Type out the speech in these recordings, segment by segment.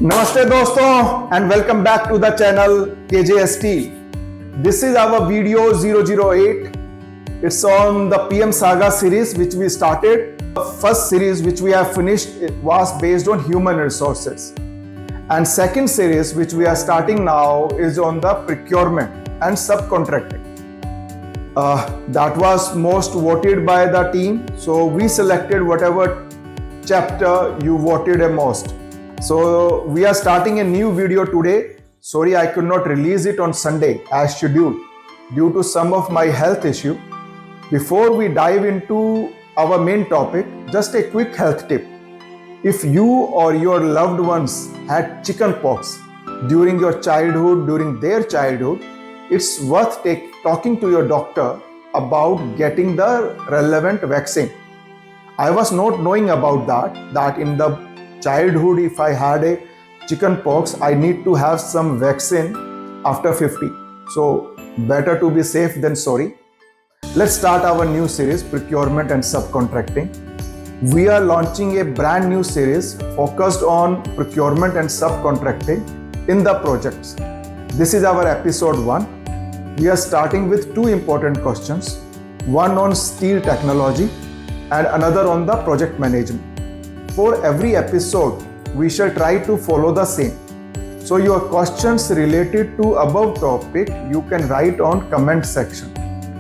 Namaste doston and welcome back to the channel KJ Steel. This is our video 008. It's on the PM Saga series which we started. The first series which we have finished was based on human resources. And second series which we are starting now is on the procurement and subcontracting. That was most voted by the team. So we selected whatever chapter you voted the most. So we are starting a new video today. Sorry, I could not release it on Sunday as scheduled due to some of my health issue. Before we dive into our main topic, just a quick health tip. If you or your loved ones had chicken pox during your childhood, during their childhood, it's worth talking to your doctor about getting the relevant vaccine. I was not knowing about that in the childhood, if I had a chicken pox, I need to have some vaccine after 50. So better to be safe than sorry. Let's start our new series, procurement and subcontracting. We are launching a brand new series focused on procurement and subcontracting in the projects. This is our episode 1. We are starting with two important questions, one on steel technology and another on the project management. For every episode, we shall try to follow the same. So your questions related to above topic, you can write on comment section.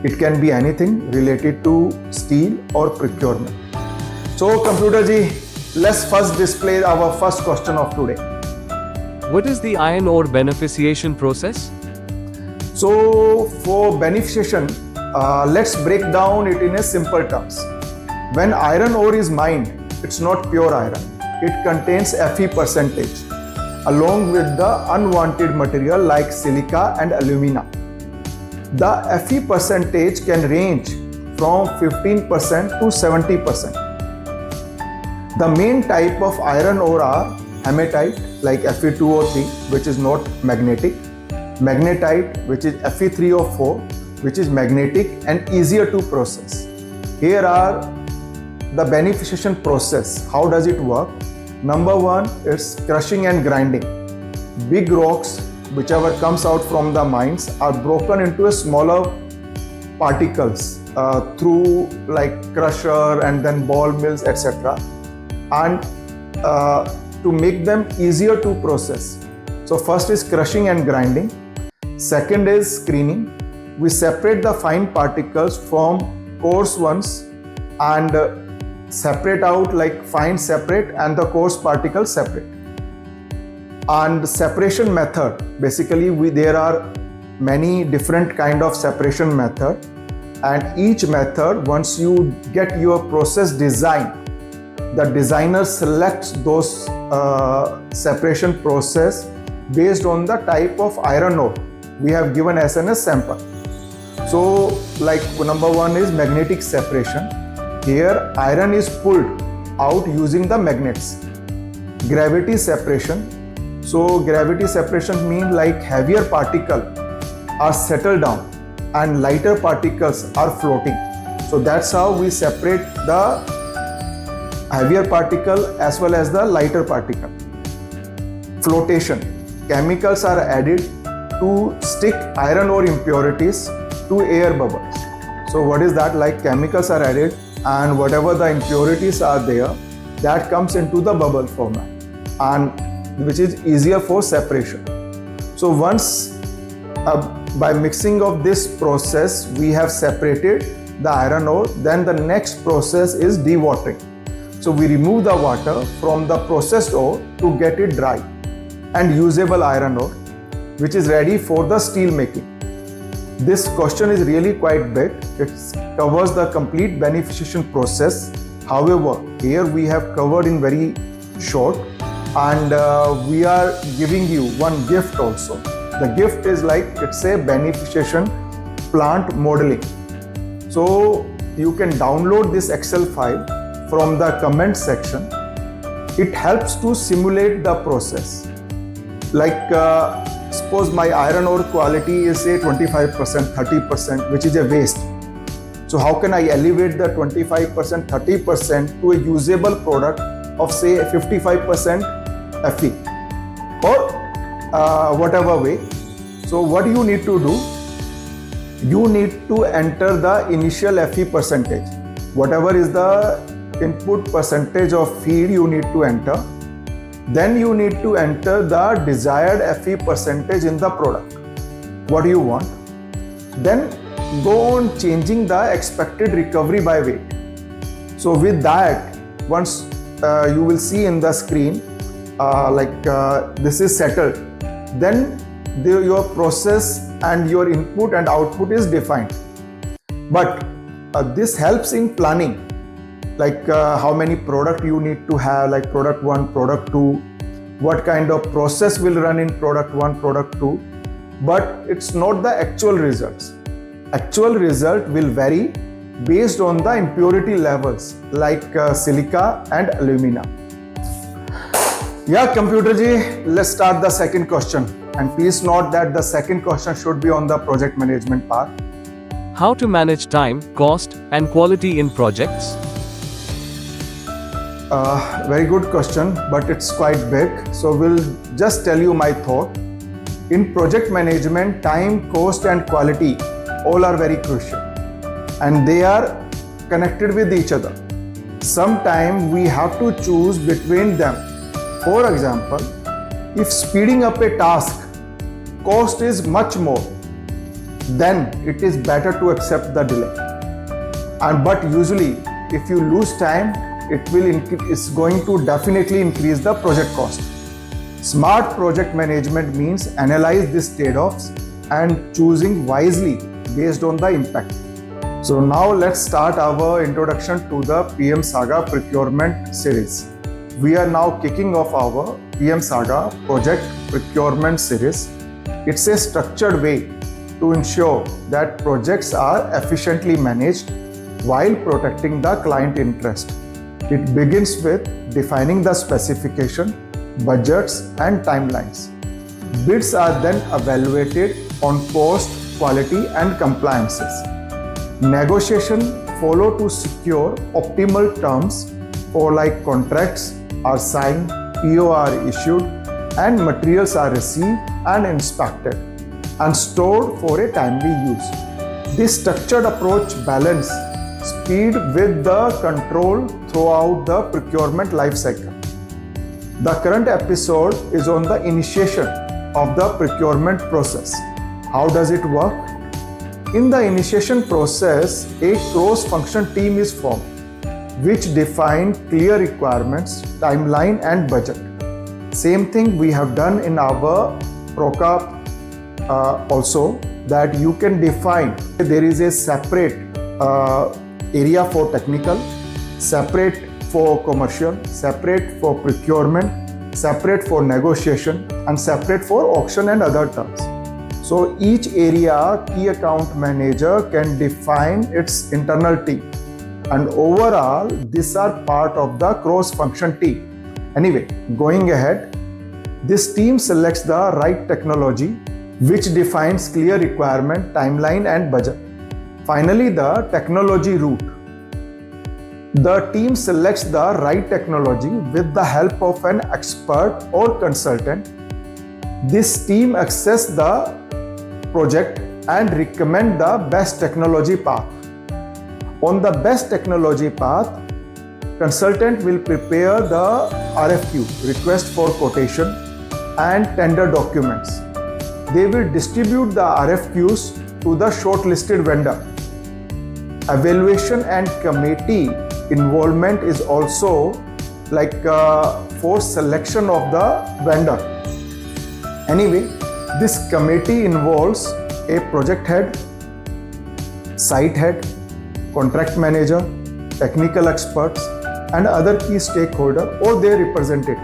It can be anything related to steel or procurement. So computer ji, let's first display our first question of today. What is the iron ore beneficiation process? So for beneficiation, let's break down it in a simple terms. When iron ore is mined, it's not pure iron. It contains Fe percentage along with the unwanted material like silica and alumina. The Fe percentage can range from 15% to 70%. The main type of iron ore are hematite like Fe2O3, which is not magnetic, magnetite, which is Fe3O4, which is magnetic and easier to process. Here are the beneficiation process. How does it work? Number one is crushing and grinding. Big rocks, whichever comes out from the mines, are broken into a smaller particles through like crusher and then ball mills, etc. And to make them easier to process. So first is crushing and grinding. Second is screening. We separate the fine particles from coarse ones and separate out like fine separate and the coarse particles separate. And separation method, basically there are many different kind of separation method, and each method, once you get your process design, the designer selects those separation process based on the type of iron ore we have given as a sample. So like number one is magnetic separation. Here iron is pulled out using the magnets. Gravity separation. So gravity separation means like heavier particles are settled down and lighter particles are floating. So that's how we separate the heavier particle as well as the lighter particle. Flotation. Chemicals are added to stick iron ore impurities to air bubbles. So what is that? Like chemicals are added and whatever the impurities are there, that comes into the bubble format, and which is easier for separation. So once by mixing of this process we have separated the iron ore, then the next process is dewatering. So we remove the water from the processed ore to get it dry and usable iron ore, which is ready for the steel making. This question is really quite big. It covers the complete beneficiation process. However, here we have covered in very short, and we are giving you one gift also. The gift is like, it's a beneficiation plant modeling. So you can download this Excel file from the comment section. It helps to simulate the process. Like suppose my iron ore quality is say 25%, 30%, which is a waste. So how can I elevate the 25%, 30% to a usable product of say 55% Fe? or whatever way. So what you need to do, you need to enter the initial Fe percentage. Whatever is the input percentage of feed you need to enter. Then you need to enter the desired Fe percentage in the product. What do you want? Then go on changing the expected recovery by weight. So with that, once you will see in the screen this is settled, then your process and your input and output is defined. But this helps in planning, like how many product you need to have, like product 1, product 2, what kind of process will run in product 1, product 2. But it's not the actual results. Actual result will vary based on the impurity levels like silica and alumina. Yeah, computer ji, let's start the second question. And please note that the second question should be on the project management part. How to manage time, cost, and quality in projects? Very good question, but it's quite big. So we'll just tell you my thought. In project management, time, cost, and quality all are very crucial, and they are connected with each other. Sometimes we have to choose between them. For example, if speeding up a task cost is much more, then it is better to accept the delay. But usually, if you lose time, it's going to definitely increase the project cost. Smart project management means analyze these trade-offs and choosing wisely based on the impact. So now let's start our introduction to the PM Saga procurement series. We are now kicking off our PM Saga project procurement series. It's a structured way to ensure that projects are efficiently managed while protecting the client interest. It begins with defining the specification, budgets, and timelines. Bids are then evaluated on cost, quality, and compliances. Negotiation follow to secure optimal terms for like contracts are signed, PO are issued, and materials are received and inspected and stored for a timely use. This structured approach balances speed with the control throughout the procurement life cycle. The current episode is on the initiation of the procurement process. How does it work? In the initiation process, a cross-function team is formed, which define clear requirements, timeline, and budget. Same thing we have done in our PROCA also, that you can define. There is a separate area for technical, separate for commercial, separate for procurement, separate for negotiation, and separate for auction and other terms. So each area key account manager can define its internal team, and overall these are part of the cross-function team. Anyway, going ahead, this team selects the right technology which defines clear requirement, timeline, and budget. Finally, the technology route. The team selects the right technology with the help of an expert or consultant. This team assesses the project and recommend the best technology path. On the best technology path, consultant will prepare the RFQ, request for quotation, and tender documents. They will distribute the RFQs to the shortlisted vendor. Evaluation and committee involvement is also for selection of the vendor. Anyway, this committee involves a project head, site head, contract manager, technical experts, and other key stakeholders or their representative.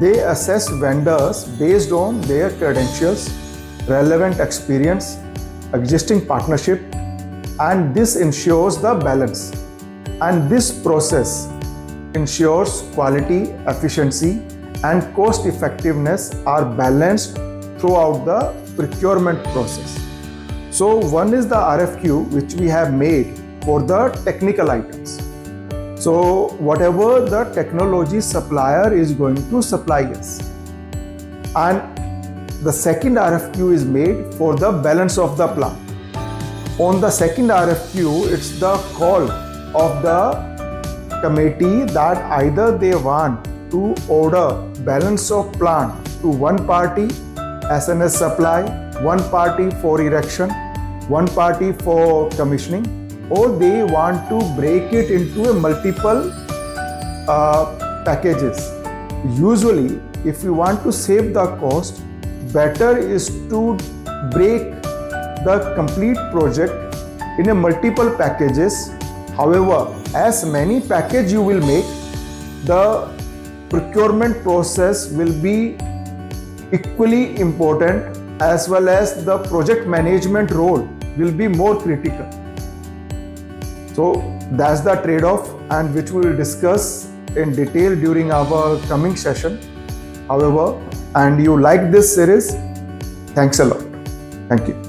They assess vendors based on their credentials, relevant experience, existing partnership, and this ensures the balance. And this process ensures quality, efficiency, and cost effectiveness are balanced throughout the procurement process. So one is the RFQ which we have made for the technical items. So whatever the technology supplier is going to supply us. and the second RFQ is made for the balance of the plant. On the second RFQ, it's the call of the committee that either they want to order balance of plant to one party, SNS supply, one party for erection, one party for commissioning, or they want to break it into a multiple packages. Usually, if you want to save the cost, better is to break the complete project in a multiple packages. However, as many package you will make, the procurement process will be equally important, as well as the project management role will be more critical. So that's the trade-off, and which we will discuss in detail during our coming session. However, and you like this series, thanks a lot. Thank you.